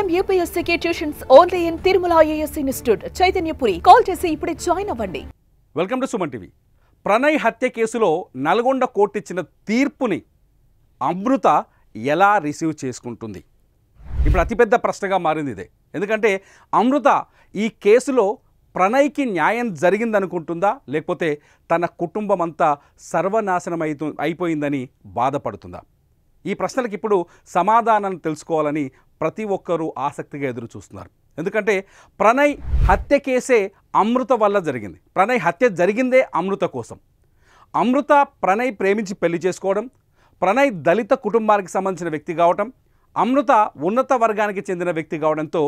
IIM UPSC tuitions only in Tirumala IAS institute Chaitanyapuri. Call చేసి ఇప్పుడే join అవ్వండి. Welcome to Suman TV. Pranay హత్య కేసులో నల్గొండ కోర్టు ఇచ్చిన తీర్పుని అమృత ఎలా రిసీవ్ చేసుకుంటుంది? ఇప్పుడు అతిపెద్ద ప్రశ్నగా మారింది ఇదే. ఎందుకంటే అమృత ఈ కేసులో ప్రణయ్కి న్యాయం జరిగిందనుకుంటుందా, లేకపోతే తన కుటుంబం అంతా సర్వనాశనం అయిపోయిందని బాధపడుతుందా? ఈ ప్రశ్నలకు ఇప్పుడు సమాధానం తెలుసుకోవాలని ప్రతి ఒక్కరూ ఆసక్తిగా ఎదురు చూస్తున్నారు. ఎందుకంటే ప్రణయ్ హత్య కేసే అమృత వల్ల జరిగింది. ప్రణయ్ హత్య జరిగిందే అమృత కోసం. అమృత ప్రణయ్ ప్రేమించి పెళ్లి చేసుకోవడం, ప్రణయ్ దళిత కుటుంబానికి సంబంధించిన వ్యక్తి కావటం, అమృత ఉన్నత వర్గానికి చెందిన వ్యక్తి కావడంతో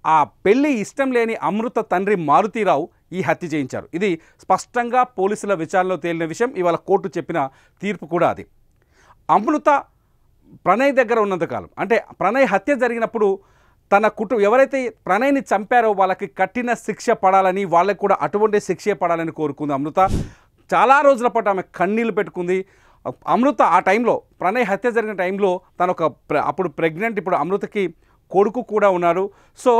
ఆ పెళ్లి ఇష్టం లేని అమృత తండ్రి మారుతీరావు ఈ హత్య చేయించారు. ఇది స్పష్టంగా పోలీసుల విచారణలో తేలిన విషయం. ఇవాళ కోర్టు చెప్పిన తీర్పు కూడా అది. అమృత ప్రణయ్ దగ్గర ఉన్నంతకాలం, అంటే ప్రణయ్ హత్య జరిగినప్పుడు తన ఎవరైతే ప్రణయ్ని చంపారో వాళ్ళకి కఠిన శిక్ష పడాలని, వాళ్ళకి కూడా అటువంటి శిక్షే పడాలని కోరుకుంది అమృత. చాలా రోజుల పాటు ఆమె కన్నీళ్ళు పెట్టుకుంది. అమృత ఆ టైంలో, ప్రణయ్ హత్య జరిగిన టైంలో తను అప్పుడు ప్రెగ్నెంట్, ఇప్పుడు అమృతకి కొడుకు కూడా ఉన్నారు. సో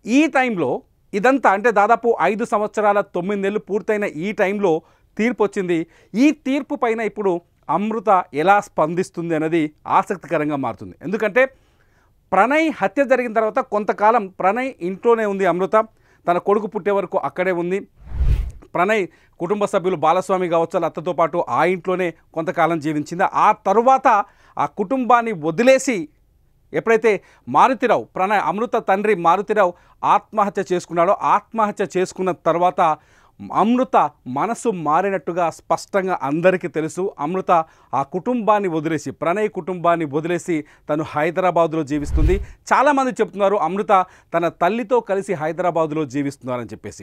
ఈ టైంలో ఇదంతా అంటే దాదాపు 5 సంవత్సరాల 9 నెలలు పూర్తయిన ఈ టైంలో తీర్పు వచ్చింది. ఈ తీర్పు పైన ఇప్పుడు అమృత ఎలా స్పందిస్తుంది అనేది ఆసక్తికరంగా మారుతుంది. ఎందుకంటే ప్రణయ్ హత్య జరిగిన తర్వాత కొంతకాలం ప్రణయ్ ఇంట్లోనే ఉంది. అమృత తన కొడుకు పుట్టే వరకు అక్కడే ఉంది. ప్రణయ్ కుటుంబ సభ్యులు బాలస్వామి కావచ్చు, అత్తతో పాటు ఆ ఇంట్లోనే కొంతకాలం జీవించింది. ఆ తరువాత ఆ కుటుంబాన్ని వదిలేసి ఎప్పుడైతే మారుతీరావు, అమృత తండ్రి మారుతీరావు ఆత్మహత్య చేసుకున్నాడో, ఆత్మహత్య చేసుకున్న తర్వాత అమృత మనసు మారినట్టుగా స్పష్టంగా అందరికీ తెలుసు. అమృత ఆ కుటుంబాన్ని వదిలేసి, ప్రణయ్ కుటుంబాన్ని వదిలేసి తను హైదరాబాదులో జీవిస్తుంది. చాలామంది చెప్తున్నారు అమృత తన తల్లితో కలిసి హైదరాబాదులో జీవిస్తున్నారని చెప్పేసి.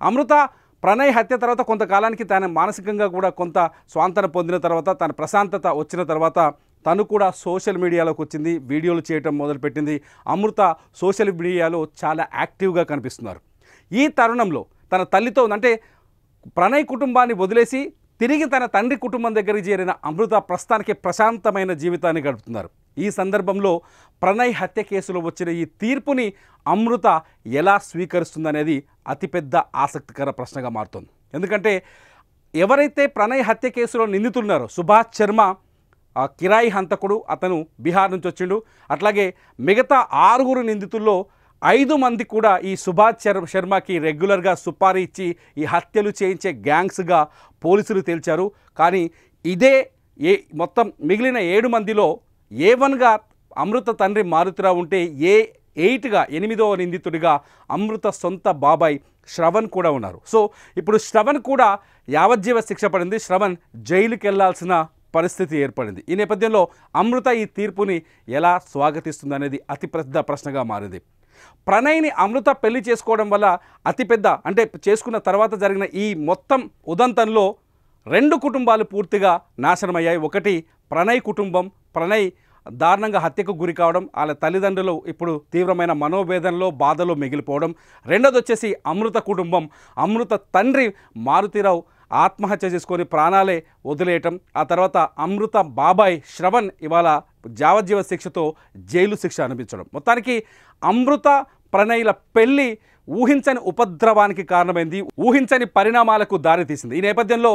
అమృత ప్రణయ్ హత్య తర్వాత కొంతకాలానికి తన మానసికంగా కూడా కొంత స్వాంతన పొందిన తర్వాత, తన ప్రశాంతత వచ్చిన తర్వాత తను కూడా సోషల్ మీడియాలోకి వచ్చింది, వీడియోలు చేయటం మొదలుపెట్టింది. అమృత సోషల్ మీడియాలో చాలా యాక్టివ్గా కనిపిస్తున్నారు. ఈ తరుణంలో తన తల్లితో, అంటే ప్రణయ్ కుటుంబాన్ని వదిలేసి తిరిగి తన తండ్రి కుటుంబం దగ్గరికి చేరిన అమృత ప్రస్తుతానికి ప్రశాంతమైన జీవితాన్ని గడుపుతున్నారు. ఈ సందర్భంలో ప్రణయ్ హత్య కేసులో వచ్చిన ఈ తీర్పుని అమృత ఎలా స్వీకరిస్తుందనేది అతిపెద్ద ఆసక్తికర ప్రశ్నగా మారుతుంది. ఎందుకంటే ఎవరైతే ప్రణయ్ హత్య కేసులో నిందితున్నారో, సుభాష్ శర్మ కిరాయి హంతకుడు, అతను బీహార్ నుంచి వచ్చిండు. అట్లాగే మిగతా 6 నిందితుల్లో 5 మంది కూడా ఈ సుభాష్ శర్మకి రెగ్యులర్గా సుపారీ ఇచ్చి ఈ హత్యలు చేయించే గ్యాంగ్స్గా పోలీసులు తేల్చారు. కానీ ఇదే మొత్తం మిగిలిన 7 మందిలో A1గా అమృత తండ్రి మారుతీరావు ఉంటే A8గా 8వ నిందితుడిగా అమృత సొంత బాబాయ్ శ్రవణ్ కూడా ఉన్నారు. సో ఇప్పుడు శ్రవణ్ కూడా యావజ్జీవ శిక్ష పడింది. శ్రవణ్ జైలుకి వెళ్లాల్సిన పరిస్థితి ఏర్పడింది. ఈ నేపథ్యంలో అమృత ఈ తీర్పుని ఎలా స్వాగతిస్తుంది అనేది అతిపెద్ద ప్రశ్నగా మారింది. ప్రణయ్ని అమృత పెళ్లి చేసుకోవడం వల్ల అతిపెద్ద, అంటే చేసుకున్న తర్వాత జరిగిన ఈ మొత్తం ఉదంతంలో 2 కుటుంబాలు పూర్తిగా నాశనమయ్యాయి. ఒకటి ప్రణయ్ కుటుంబం, ప్రణయ్ దారుణంగా హత్యకు గురి కావడం, వాళ్ళ తల్లిదండ్రులు ఇప్పుడు తీవ్రమైన మనోవేదనలో, బాధలో మిగిలిపోవడం. రెండోది వచ్చేసి అమృత కుటుంబం, అమృత తండ్రి మారుతీరావు ఆత్మహత్య చేసుకొని ప్రాణాలే వదిలేయటం. ఆ తర్వాత అమృత బాబాయ్ శ్రవణ్ ఇవాళ యావజ్జీవ శిక్షతో జైలు శిక్ష అనిపించడం. మొత్తానికి అమృత ప్రణయ్ల పెళ్లి ఊహించని ఉపద్రవానికి కారణమైంది, ఊహించని పరిణామాలకు దారితీసింది. ఈ నేపథ్యంలో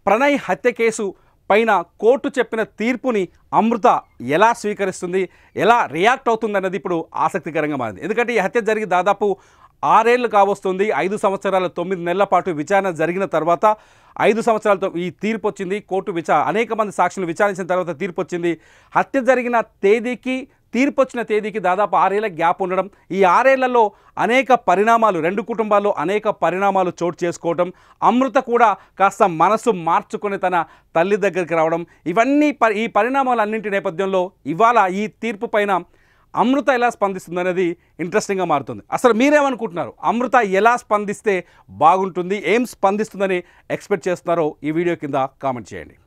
ప్రణయ్ హత్య కేసు పైన కోర్టు చెప్పిన తీర్పుని అమృత ఎలా స్వీకరిస్తుంది, ఎలా రియాక్ట్ అవుతుంది అన్నది ఇప్పుడు ఆసక్తికరంగా మారింది. ఎందుకంటే ఈ హత్య జరిగి దాదాపు 6 ఏళ్ళు కావస్తుంది. 5 సంవత్సరాల 9 నెలల పాటు విచారణ జరిగిన తర్వాత 5 సంవత్సరాలతో ఈ తీర్పు వచ్చింది. కోర్టు అనేక మంది సాక్షులు విచారించిన తర్వాత తీర్పు వచ్చింది. హత్య జరిగిన తేదీకి, తీర్పు వచ్చిన తేదీకి దాదాపు 6 ఏళ్ల గ్యాప్ ఉండడం, ఈ 6 ఏళ్లలో అనేక పరిణామాలు, 2 కుటుంబాల్లో అనేక పరిణామాలు చోటు చేసుకోవడం, అమృత కూడా కాస్త మనసు మార్చుకొని తన తల్లి దగ్గరికి రావడం, ఇవన్నీ ఈ పరిణామాలన్నింటి నేపథ్యంలో ఇవాళ ఈ తీర్పు పైన అమృత ఎలా స్పందిస్తుంది అనేది ఇంట్రెస్టింగ్గా మారుతుంది. అసలు మీరేమనుకుంటున్నారు? అమృత ఎలా స్పందిస్తే బాగుంటుంది, ఏం స్పందిస్తుందని ఎక్స్పెక్ట్ చేస్తున్నారో ఈ వీడియో కింద కామెంట్ చేయండి.